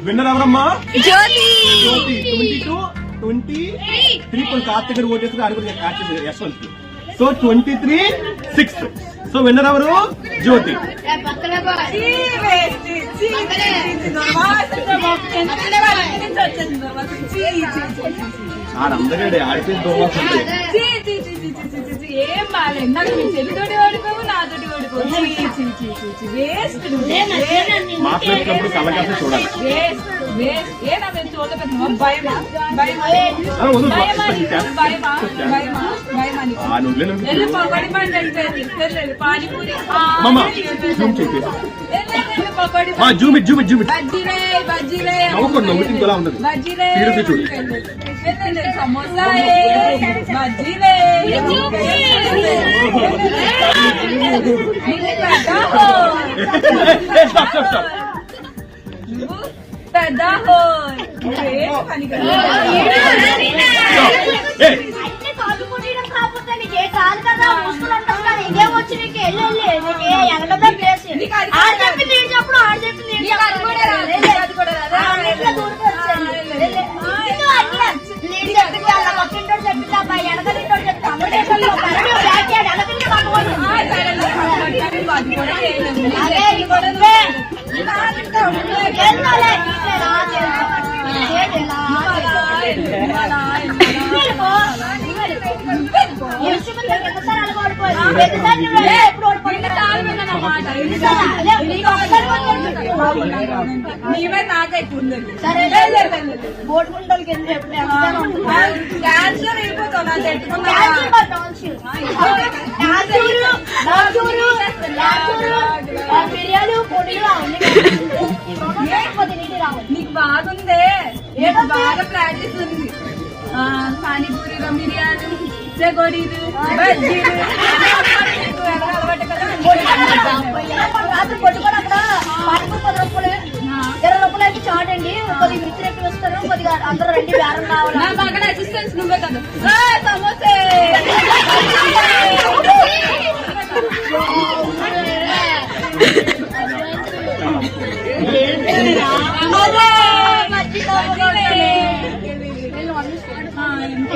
Winner ఎవరమ్మా? జ్యోతి. 22, 23 కార్తీక్ గారు ఓటేసి ఆడుకుంటే యశ్వంత్. సో 23-6. సో విన్నర్ ఎవరు? జ్యోతి. ఆడందరే ఆడిపోయింది. ఏం బాగాలేదు. నాకు మీ చెల్లితోటి ఓడిపోవు, నాతోటి ఓడిపోవు. మాట్లాడేటప్పుడు కళ్ళకాసే చూడాలి. ఏనా మేము చూడలేదు. భయమా భయమా పకోడి బండి అంటే పానీపూరి సమోసా బజ్జీలే పెద్ద కాదు కదా ముసుకులంటాం కదా ఇదేం వచ్చి నీకు వెళ్ళి ఎగడదా ప్లేస్ ఆడు చెప్పి నేను చెప్పడు ఆడు చెప్పి నేను పక్కింటోడు చెప్పింది అబ్బాయి ఎనకలింటోడు చెప్తే అమ్మటేషన్లో నీవే నాకైతుంది. బోర్డు గుంటలకి క్యాన్సర్ అయిపోతావు నా చెట్టుకున్నా. నీకు బాగుందే, బాగా ప్రాక్టీస్ ఉంది. పానీపూరిలో బిర్యానీ, చెగోడీలు, బజ్జీలు అలవాటు కదా. కొట్టుకొని అక్కడ పానీపూరి 10 రూపాయలు 20 రూపాయలు అయితే చాట్ అండి. కొద్దిగా మిత్రులు వస్తారు, కొద్దిగా అందరూ రండి బేరం కావాలి. నా బాగా అసిస్టెన్స్ నువ్వే కదా. సమోసే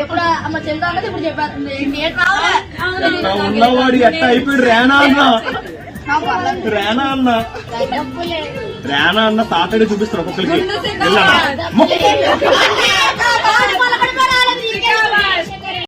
ఎప్పుడు అమ్మ చెల్లి ఇప్పుడు చెప్పేస్తుంది ఉన్నవాడు ఎట్ట అయిపోయాడు. రేనా అన్న తాతడే చూపిస్తారు ఒక్కొక్కరికి.